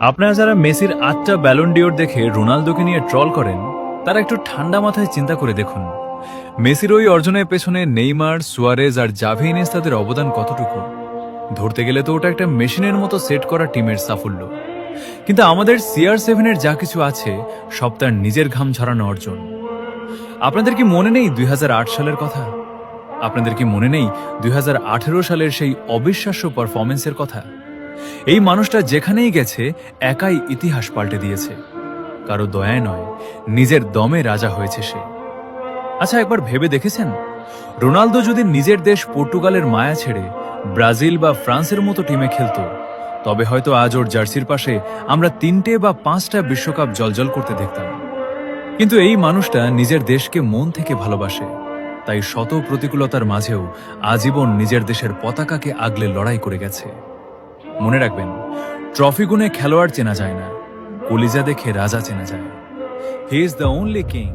আপনারা যারা মেসির 8টা ব্যালন ডিওর দেখে রোনালদোকে নিয়ে ট্রল করেন, তারা একটু ঠান্ডা মাথায় চিন্তা করে দেখুন মেসির ওই অর্জনের পেছনে নেইমার, সুয়ারেজ আর জাভি ইনিয়েস্তাদের অবদান কতটুকু। ধরতে গেলে তো ওটা একটা মেশিনের মতো সেট করা টিমের সাফল্য। কিন্তু আমাদের CR7-এর যা কিছু আছে সব তার নিজের ঘাম ঝরানো অর্জন। আপনাদের কি মনে নেই 2008 সালের কথা? আপনাদের কি মনে নেই 2018 সালের সেই অবিশ্বাস্য পারফরমেন্সের কথা? এই মানুষটা যেখানেই গেছে একাই ইতিহাস পাল্টে দিয়েছে। কারো দয়ায় নয়, নিজের দমে রাজা হয়েছে সে। আচ্ছা, একবার ভেবে দেখেছেন, রোনালদো যদি নিজের দেশ পর্তুগালের মায়া ছেড়ে ব্রাজিল বা ফ্রান্সের মতো টিমে খেলতো, তবে হয়তো আজ ওর জার্সির পাশে আমরা 3টে বা 5টা বিশ্বকাপ জলজল করতে দেখতাম। কিন্তু এই মানুষটা নিজের দেশকে মন থেকে ভালোবাসে, তাই শত প্রতিকূলতার মাঝেও আজীবন নিজের দেশের পতাকাকে আগলে লড়াই করে গেছে। মনে রাখবেন, ট্রফি গুনে খেলোয়াড় চেনা যায় না, কলিজা দেখে রাজা চেনা যায়। He is the only king